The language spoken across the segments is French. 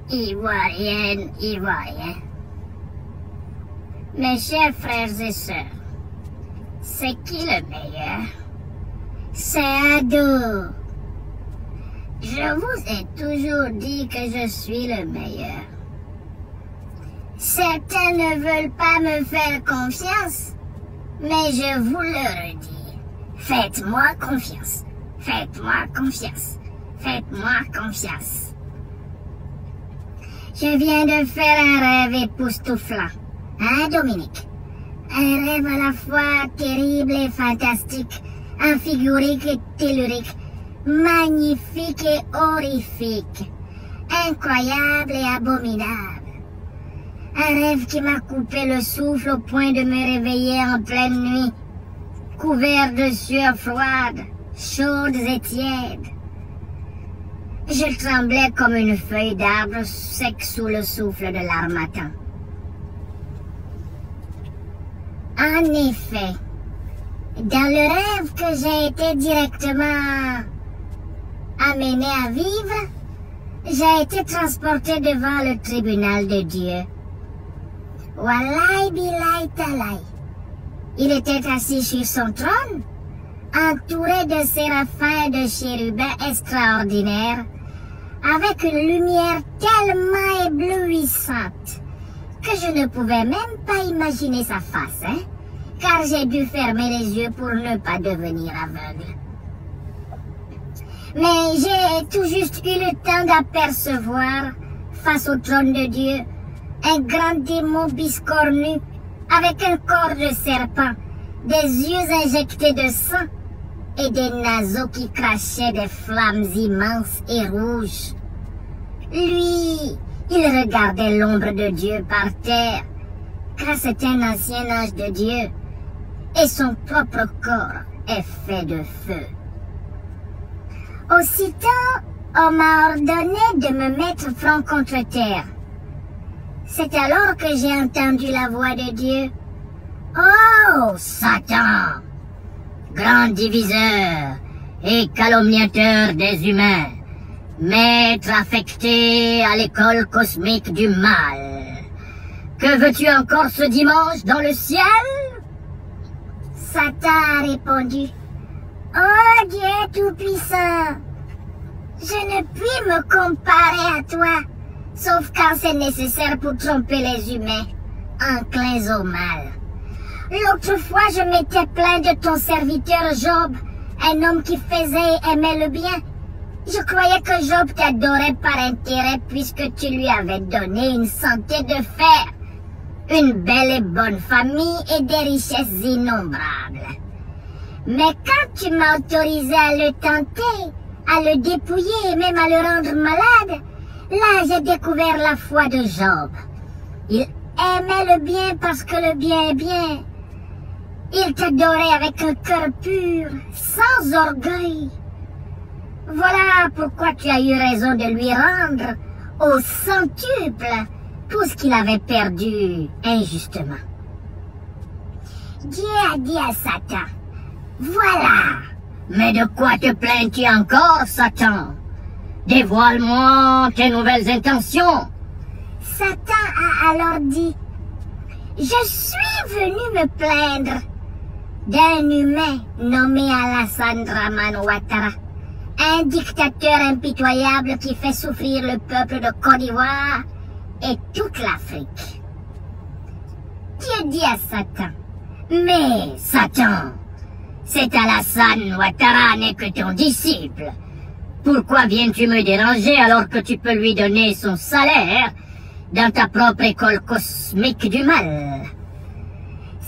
Ivoirienne, Ivoirien. Mes chers frères et sœurs, c'est qui le meilleur? C'est Ado. Je vous ai toujours dit que je suis le meilleur. Certains ne veulent pas me faire confiance, mais je vous le redis. Faites-moi confiance. Faites-moi confiance. Faites-moi confiance. Je viens de faire un rêve époustouflant. Hein, Dominique? Un rêve à la fois terrible et fantastique, amphigourique et tellurique, magnifique et horrifique, incroyable et abominable. Un rêve qui m'a coupé le souffle au point de me réveiller en pleine nuit, couvert de sueur froide, chaudes et tièdes. Je tremblais comme une feuille d'arbre sec sous le souffle de l'harmattan. En effet, dans le rêve que j'ai été directement amené à vivre, j'ai été transporté devant le tribunal de Dieu. Wallahi billahi talai. Il était assis sur son trône, entouré de séraphins et de chérubins extraordinaires, avec une lumière tellement éblouissante que je ne pouvais même pas imaginer sa face, hein, car j'ai dû fermer les yeux pour ne pas devenir aveugle. Mais j'ai tout juste eu le temps d'apercevoir, face au trône de Dieu, un grand démon biscornu, avec un corps de serpent, des yeux injectés de sang, et des naseaux qui crachaient des flammes immenses et rouges. Lui, il regardait l'ombre de Dieu par terre, car c'est un ancien ange de Dieu, et son propre corps est fait de feu. Aussitôt, on m'a ordonné de me mettre front contre terre. C'est alors que j'ai entendu la voix de Dieu. « Oh, Satan, grand diviseur et calomniateur des humains, maître affecté à l'école cosmique du mal. Que veux-tu encore ce dimanche dans le ciel ?» Satan a répondu, « Oh Dieu Tout-Puissant, je ne puis me comparer à toi, sauf quand c'est nécessaire pour tromper les humains, enclins au mal. L'autre fois, je m'étais plaint de ton serviteur Job, un homme qui faisait et aimait le bien. Je croyais que Job t'adorait par intérêt puisque tu lui avais donné une santé de fer, une belle et bonne famille et des richesses innombrables. Mais quand tu m'as autorisé à le tenter, à le dépouiller et même à le rendre malade, là j'ai découvert la foi de Job. Il aimait le bien parce que le bien est bien. Il t'adorait avec un cœur pur, sans orgueil. Voilà pourquoi tu as eu raison de lui rendre au centuple tout ce qu'il avait perdu injustement. Dieu a dit à Satan, « Voilà, mais de quoi te plains-tu encore, Satan? Dévoile-moi tes nouvelles intentions. » Satan a alors dit, « Je suis venu me plaindre d'un humain nommé Alassane Dramane Ouattara, un dictateur impitoyable qui fait souffrir le peuple de Côte d'Ivoire et toute l'Afrique. » Dieu dit à Satan, « Mais Satan, cet Alassane Ouattara n'est que ton disciple. Pourquoi viens-tu me déranger alors que tu peux lui donner son salaire dans ta propre école cosmique du mal? »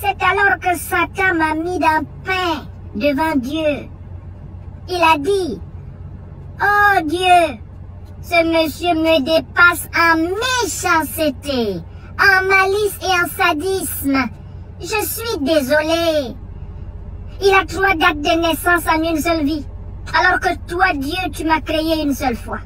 C'est alors que Satan m'a mis d'un pain devant Dieu. Il a dit, « Oh Dieu, ce monsieur me dépasse en méchanceté, en malice et en sadisme. Je suis désolé. Il a 3 dates de naissance en une seule vie, alors que toi, Dieu, tu m'as créé une seule fois.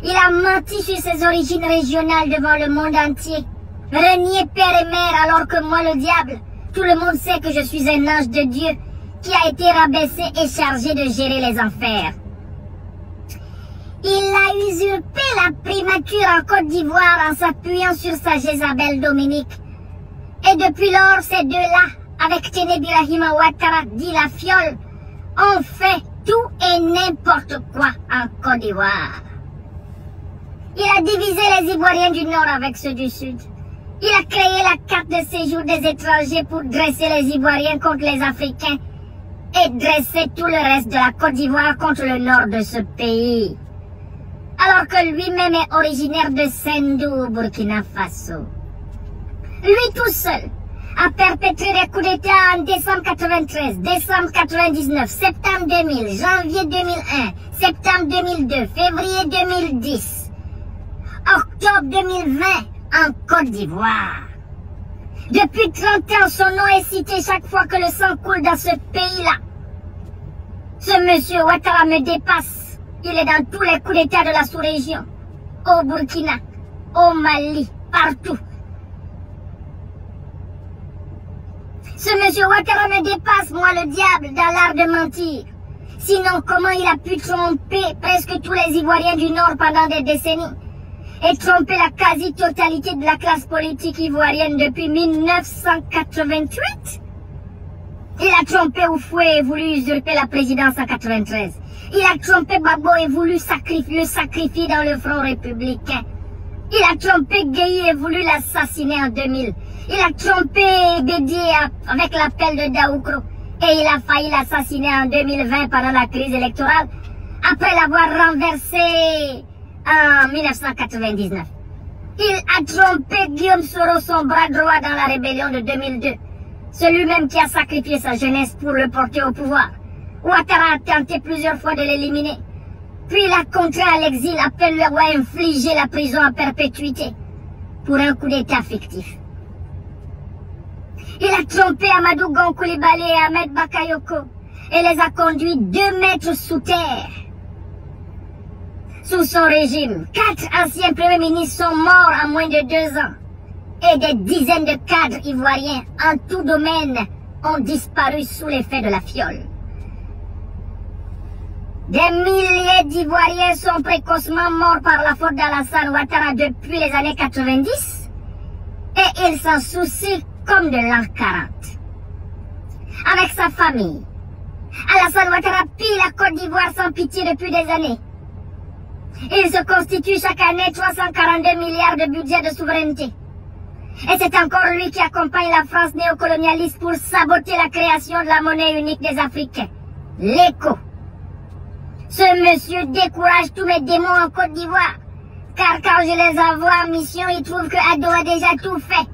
Il a menti sur ses origines régionales devant le monde entier, renié père et mère alors que moi, le diable, tout le monde sait que je suis un ange de Dieu qui a été rabaissé et chargé de gérer les enfers. Il a a usurpé la primature en Côte d'Ivoire en s'appuyant sur sa Jézabel Dominique. Et depuis lors, ces deux-là, avec Tené Birahima Ouattara, dit la fiole, ont fait tout et n'importe quoi en Côte d'Ivoire. Il a divisé les Ivoiriens du Nord avec ceux du Sud. Il a créé la carte de séjour des étrangers pour dresser les Ivoiriens contre les Africains et dresser tout le reste de la Côte d'Ivoire contre le nord de ce pays. Alors que lui-même est originaire de Sendou, Burkina Faso. Lui tout seul a perpétré des coups d'État en décembre 93, décembre 99, septembre 2000, janvier 2001, septembre 2002, février 2010, octobre 2020 en Côte d'Ivoire. Depuis 30 ans, son nom est cité chaque fois que le sang coule dans ce pays-là. Ce monsieur Ouattara me dépasse. Il est dans tous les coups d'État de la sous-région. Au Burkina, au Mali, partout. Ce monsieur Ouattara me dépasse, moi le diable, dans l'art de mentir. Sinon, comment il a pu tromper presque tous les Ivoiriens du Nord pendant des décennies et tromper la quasi-totalité de la classe politique ivoirienne depuis 1988? Il a trompé Oufoué et voulu usurper la présidence en 93. Il a trompé Babo et voulu le sacrifier dans le front républicain. Il a trompé Gueye et voulu l'assassiner en 2000. Il a trompé Bédié avec l'appel de Daoukro. Et il a failli l'assassiner en 2020 pendant la crise électorale, après l'avoir renversé en 1999. Il a trompé Guillaume Soro, son bras droit dans la rébellion de 2002. Celui même qui a sacrifié sa jeunesse pour le porter au pouvoir. Ouattara a tenté plusieurs fois de l'éliminer. Puis il a contraint à l'exil après lui avoir infligé la prison à perpétuité pour un coup d'état fictif. Il a trompé Amadou Gon Coulibaly et Ahmed Bakayoko et les a conduits 2 mètres sous terre. Sous son régime, 4 anciens premiers ministres sont morts en moins de 2 ans. Et des dizaines de cadres ivoiriens en tout domaine ont disparu sous l'effet de la fiole. Des milliers d'Ivoiriens sont précocement morts par la faute d'Alassane Ouattara depuis les années 90 et il s'en soucie comme de l'an 40. Avec sa famille, Alassane Ouattara pille la Côte d'Ivoire sans pitié depuis des années. Il se constitue chaque année 342 milliards de budget de souveraineté. Et c'est encore lui qui accompagne la France néocolonialiste pour saboter la création de la monnaie unique des Africains, l'éco. Ce monsieur décourage tous mes démons en Côte d'Ivoire, car quand je les envoie en mission, ils trouvent que Ado a déjà tout fait.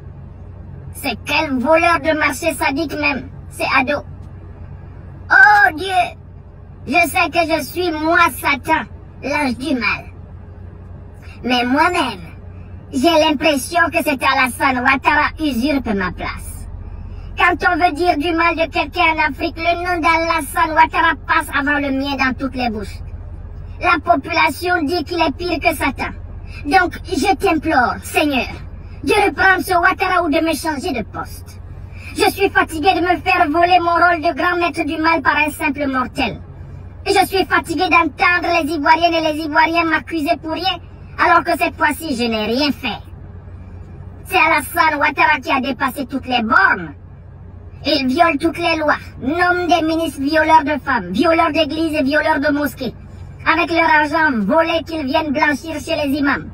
C'est quel voleur de marché sadique même, c'est Ado. Oh Dieu, je sais que je suis moi Satan, l'ange du mal. Mais moi-même, j'ai l'impression que c'est Alassane Ouattara usurpe ma place. Quand on veut dire du mal de quelqu'un en Afrique, le nom d'Alassane Ouattara passe avant le mien dans toutes les bouches. La population dit qu'il est pire que Satan. Donc, je t'implore, Seigneur, de reprendre ce Ouattara ou de me changer de poste. Je suis fatigué de me faire voler mon rôle de grand maître du mal par un simple mortel. Et je suis fatigué d'entendre les Ivoiriennes et les Ivoiriens m'accuser pour rien, alors que cette fois-ci, je n'ai rien fait. C'est Alassane Ouattara qui a dépassé toutes les bornes. Il viole toutes les lois, nomme des ministres violeurs de femmes, violeurs d'églises et violeurs de mosquées, avec leur argent volé qu'ils viennent blanchir chez les imams.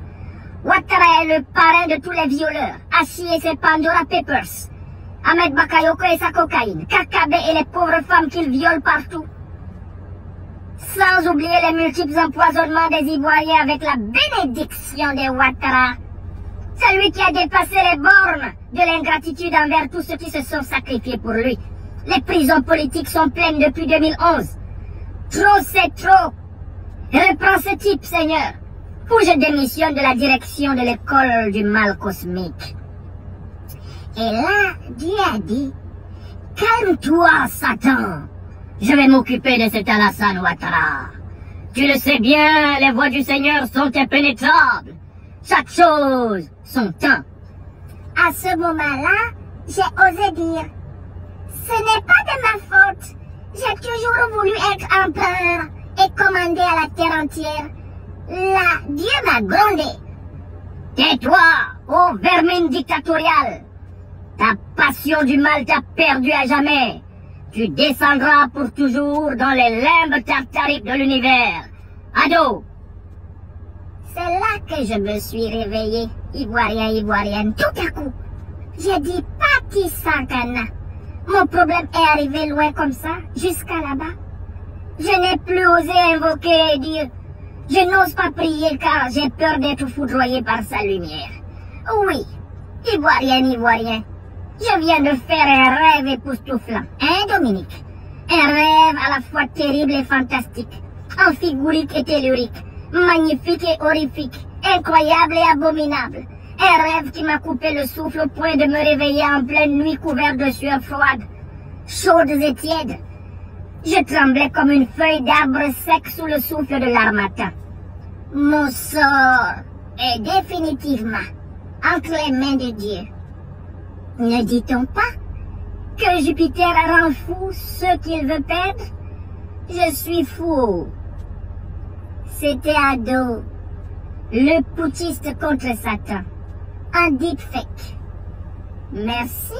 Ouattara est le parrain de tous les violeurs, Hachi et ses Pandora Papers, Ahmed Bakayoko et sa cocaïne, Kakabe et les pauvres femmes qu'il viole partout. Sans oublier les multiples empoisonnements des Ivoiriens avec la bénédiction des Ouattara. Celui qui a dépassé les bornes de l'ingratitude envers tous ceux qui se sont sacrifiés pour lui. Les prisons politiques sont pleines depuis 2011. Trop, c'est trop. Reprends ce type, Seigneur, ou je démissionne de la direction de l'école du mal cosmique. Et là, Dieu a dit, calme-toi, Satan. Je vais m'occuper de cet Alassane Ouattara. Tu le sais bien, les voies du Seigneur sont impénétrables. Chaque chose, son temps. À ce moment-là, j'ai osé dire, ce n'est pas de ma faute. J'ai toujours voulu être empereur et commander à la terre entière. Là, Dieu m'a grondé. Tais-toi, ô vermine dictatoriale. Ta passion du mal t'a perdu à jamais. Tu descendras pour toujours dans les limbes tartariques de l'univers. Ado. C'est là que je me suis réveillée, ivoirienne, tout à coup. J'ai dit, Pati Sankana. Mon problème est arrivé loin comme ça, jusqu'à là-bas. Je n'ai plus osé invoquer Dieu. Je n'ose pas prier car j'ai peur d'être foudroyé par sa lumière. Oui, ivoirien, je viens de faire un rêve époustouflant, hein Dominique? Un rêve à la fois terrible et fantastique, amphigurique et tellurique, magnifique et horrifique, incroyable et abominable. Un rêve qui m'a coupé le souffle au point de me réveiller en pleine nuit couvert de sueur froide, chaudes et tièdes. Je tremblais comme une feuille d'arbre sec sous le souffle de l'harmattan. Mon sort est définitivement entre les mains de Dieu. Ne dit-on pas que Jupiter rend fou ceux qu'il veut perdre? Je suis fou. C'était Ado, le putschiste contre Satan, en deepfake. Merci.